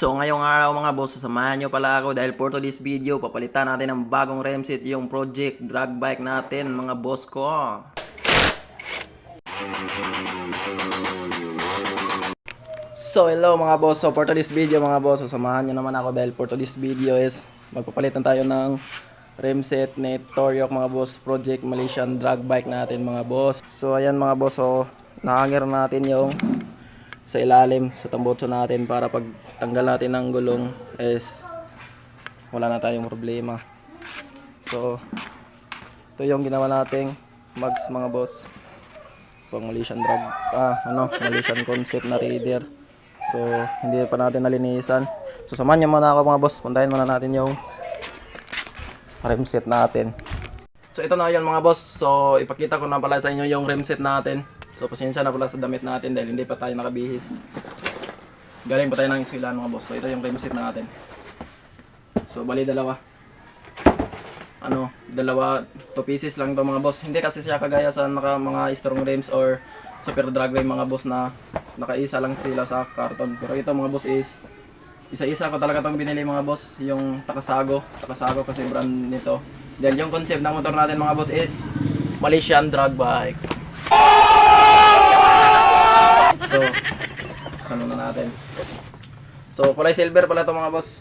So ngayong araw mga boss, sasamahan nyo pala ako dahil for today's video, papalitan natin ng bagong remset yung project drag bike natin mga boss ko. So hello mga boss, so for today's video mga boss, sasamahan nyo naman ako dahil for today's video is magpapalitan tayo ng remset ni Toriok mga boss, project Malaysian drag bike natin mga boss. So ayan mga boss, so nahangir natin yung sa ilalim sa tambotso natin para pag tanggal natin ng gulong is wala na tayong problema. So ito yung ginawa nating mags mga boss, pang Malaysian drag Malaysian concept na reader. So hindi pa natin nalinisan, so samahan niyo muna ako mga boss, puntahin muna natin yung remset natin. So ito na yan mga boss, so ipakita ko na pala sa inyo yung remset natin. So pasensya na pala sa damit natin dahil hindi pa tayo nakabihis. Galing pa tayo ng eskwelahan mga boss. So ito yung remset natin. So bali dalawa. Dalawa 2 pieces lang to mga boss. Hindi kasi siya kagaya sa mga strong rims or super drag rim mga boss na nakaisa lang sila sa karton. Pero ito mga boss is isa-isa ko talaga tong binili mga boss. Yung Takasago kasi brand nito. Then yung concept ng motor natin mga boss is Malaysian drag bike. So, saan na natin? So, kulay silver pala ito mga boss.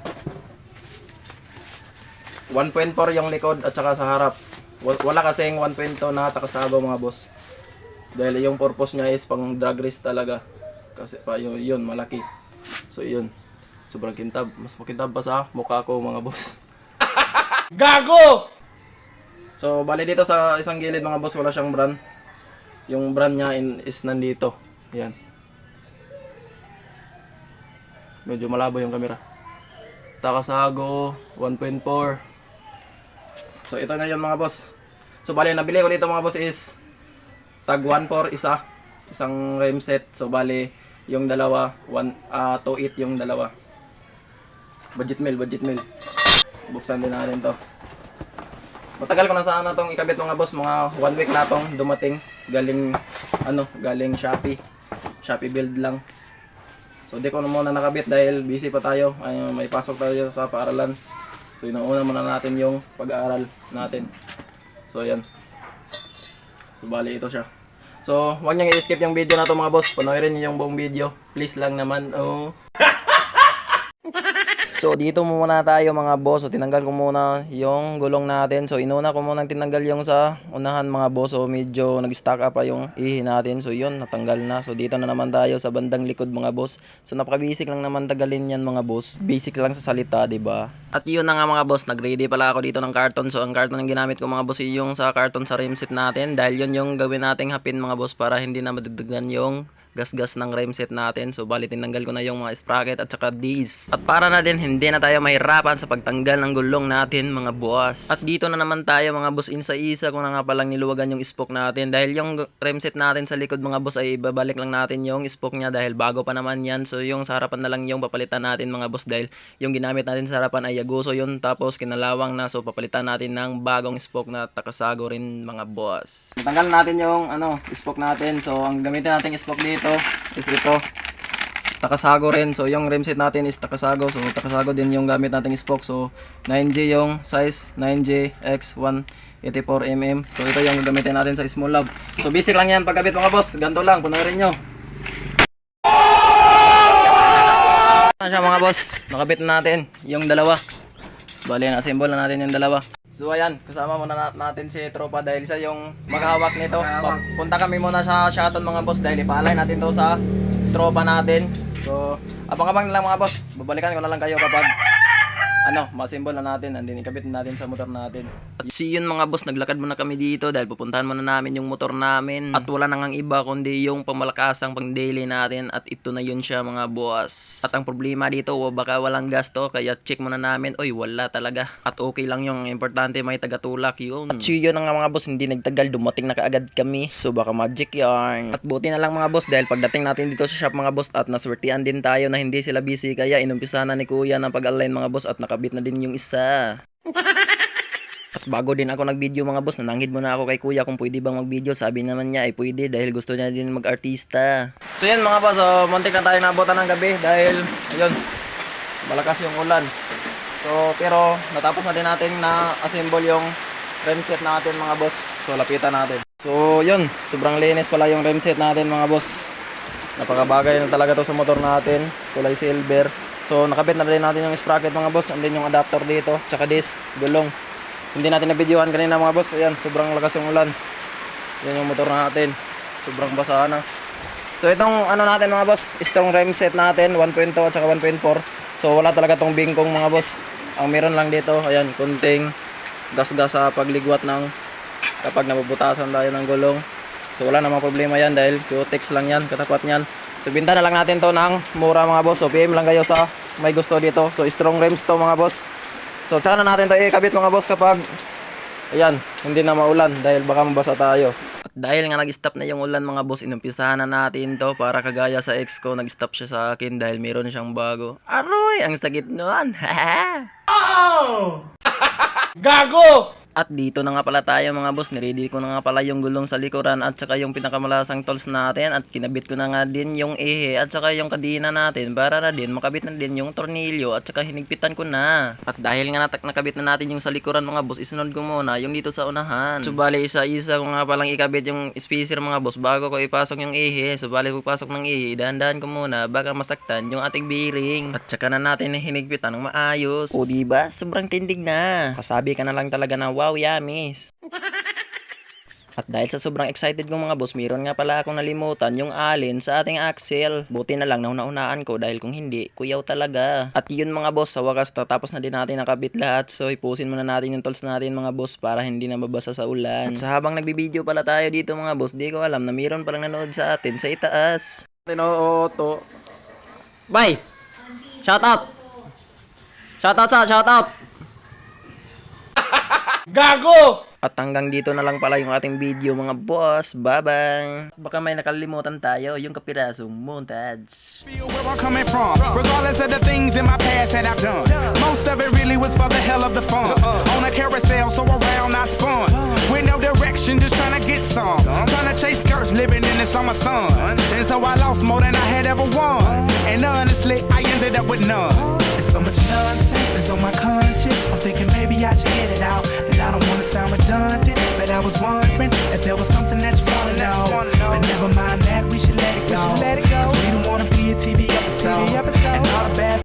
1.4 yung likod at saka sa harap. Wala kasing 1.2 na Takasago mga boss. Dahil yung purpose niya is pang drag race talaga. Kasi pa yun malaki. So, yun. Sobrang kintab. Mas makintab pa sa mukha ko mga boss. Gago! So, bali dito sa isang gilid mga boss, wala siyang brand. Yung brand niya is nandito. Yan. Medyo malabo yung camera. Takasago 1.4. So ito na yun mga boss. So bali nabili ko dito mga boss is tag 1.4 isang rim set. So bali yung dalawa 2.8 yung dalawa. Budget meal. Buksan din natin to. Matagal ko na sana tong ikabit mga boss, mga 1 week na tong dumating galing Shopee build lang. So di ko na muna nakabit dahil busy pa tayo. May pasok tayo sa paaralan. So inuuna muna natin yung pag-aaral natin. So ayan. So bali ito siya. So huwag niyong i-skip yung video na to mga boss. Panoorin niyo yung buong video. Please lang naman. Oh. So dito muna tayo mga boss. So tinanggal ko muna yung gulong natin. So inuna ko muna tinanggal yung sa unahan mga boss. So medyo nag-stack up pa yung ihi natin. So yun, natanggal na. So dito na naman tayo sa bandang likod mga boss. So napaka-basic lang naman tagalin yan mga boss. Basic lang sa salita, 'di ba? At yun na nga mga boss, nag-ready pala ako dito ng karton. So ang karton yung ginamit ko mga boss yung sa karton sa rimset natin. Dahil yun yung gawin nating hapin mga boss para hindi na madagdagan yung gasgas ng remset natin. So bali tinanggal ko na yung mga sprocket at saka disc. At para na din hindi na tayo mahirapan sa pagtanggal ng gulong natin mga boss. At dito na naman tayo mga boss isa-isa ko na nga palang niluwagan yung spoke natin. Dahil yung remset natin sa likod mga boss ay ibabalik lang natin yung spoke niya dahil bago pa naman yan. So yung sa harapan na lang yung papalitan natin mga boss dahil yung ginamit natin sa harapan ay Yaguso yun, tapos kinalawang na. So papalitan natin ng bagong spoke na Takasago rin mga boss. Tanggal natin yung spoke natin. So ang gamitin natin spoke dito is ito Takasago rin. So yung rimset natin is Takasago. So Takasago din yung gamit nating spoke. So 9G yung size, 9G X 184mm. So ito yung gamitin natin sa small lab. So basic lang yan pagkabit mga boss. Ganito lang, punurin nyo. Ano siya mga boss, nakabit na natin yung dalawa. Bali na assemble na natin yung dalawa. So ayan, kasama muna natin si tropa dahil siya yung maghahawak nito. Punta kami muna sa shotton mga boss dahil ipaalay natin to sa tropa natin. So abang-abang na lang mga boss, babalikan ko na lang kayo kapag ma-assemble na natin, andin ikabit na natin sa motor natin. At yun mga boss, naglakad muna kami dito dahil pupuntahan muna namin yung motor namin. At wala nang iba kundi yung pamalakasang pang daily natin. At ito na yun siya mga boss. At ang problema dito, baka walang gasto, kaya check muna namin. Oy, wala talaga. At okay lang yung importante may tagatulak yun. At yun na nga mga boss, hindi nagtagal, dumating na kaagad kami. So baka magic yarn. At buti na lang mga boss dahil pagdating natin dito sa shop mga boss at naswertian din tayo na hindi sila busy, kaya inumpisahan na ni kuya ng pag-align mga boss at nakabit na din yung isa. At bago din ako nag-video mga boss, nanangid muna ako kay kuya kung pwede bang mag-video. Sabi naman niya ay pwede dahil gusto niya din mag-artista. So yan mga boss, muntik na tayo nabutan ng gabi dahil ayun, malakas yung ulan. So, pero natapos na din natin na assemble yung rim set natin mga boss. So, lapitan natin. So, yun. Sobrang linis pala yung rim set natin mga boss. Napakabagay na talaga to sa motor natin. Kulay silver. So, nakabit na rin natin yung sprocket mga boss. And then yung adapter dito. Tsaka this, gulong. Hindi natin na-videohan kanina mga boss. Ayan, sobrang lakas yung ulan. Yan yung motor natin. Sobrang basa na. So, itong ano natin mga boss, strong rim set natin. 1.2 at saka 1.4. So, wala talaga tong bingkong mga boss. Ang meron lang dito, ayan, kunting gas-gas sa pagligwat ng kapag nabubutasan tayo ng gulong. So wala namang problema yan dahil Q-Tex lang yan, katapat yan. So binta na lang natin to ng mura mga boss. So PM lang kayo sa may gusto dito. So strong rims to mga boss. So tsaka na natin to ikabit mga boss kapag ayan, hindi na maulan dahil baka mabasa tayo. At dahil nga nag-stop na yung ulan mga boss, inumpisahan na natin to para kagaya sa ex ko, nag-stop siya sa akin dahil meron siyang bago. Aroy, ang sakit nun. Oh! Gago! At dito na nga pala tayo mga boss, niready ko na nga pala yung gulong sa likuran at saka yung pinakamalasang tools natin at kinabit ko na nga din yung ehe at saka yung kadena natin para na din makabit na din yung tornilyo at saka hinigpitan ko na. At dahil nga nakabit na natin yung sa likuran mga boss, isunod ko muna yung dito sa unahan. Subali isa-isa ko nga palang ikabit yung spacer mga boss bago ko ipasok yung ehe. Subali pagpasok ng ehe, dahan-dahan ko muna baka masaktan yung ating bearing. At saka na natin hinigpitan ng maayos. O diba? Sobrang tindig na. Kasabi ka na lang talaga na wow, yamis. At dahil sa sobrang excited kong mga boss, meron nga pala akong nalimutan yung alin sa ating axle. Buti na lang nauna-unaan ko dahil kung hindi, kuyaw talaga. At yun mga boss, sa wakas tatapos na din natin nakabit lahat. So ipusin muna natin yung tools natin mga boss para hindi na mabasa sa ulan. At sa habang nagbibideo pala tayo dito mga boss, di ko alam na meron palang nanood sa atin sa itaas. Tino-auto. Bye! Shout out! Shout out! Gago! At hanggang dito na lang pala yung ating video mga boss. Bye-bye! Baka may nakalimutan tayo, yung kapirasong montage. Feel where I'm coming from, regardless of the things in my past that I've done. Most of it really was for the hell of the fun. On a carousel, so around I spun. With no direction, just trying to get some. Trying to chase skirts, living in the summer sun. And so I lost more than I had ever won. And honestly, I ended up with none. There's so much nonsense that's on my conscience. I'm thinking maybe I should get it out. And I don't wanna sound redundant, but I was wondering if there was something that you wanna know. But never mind that, we should let it go.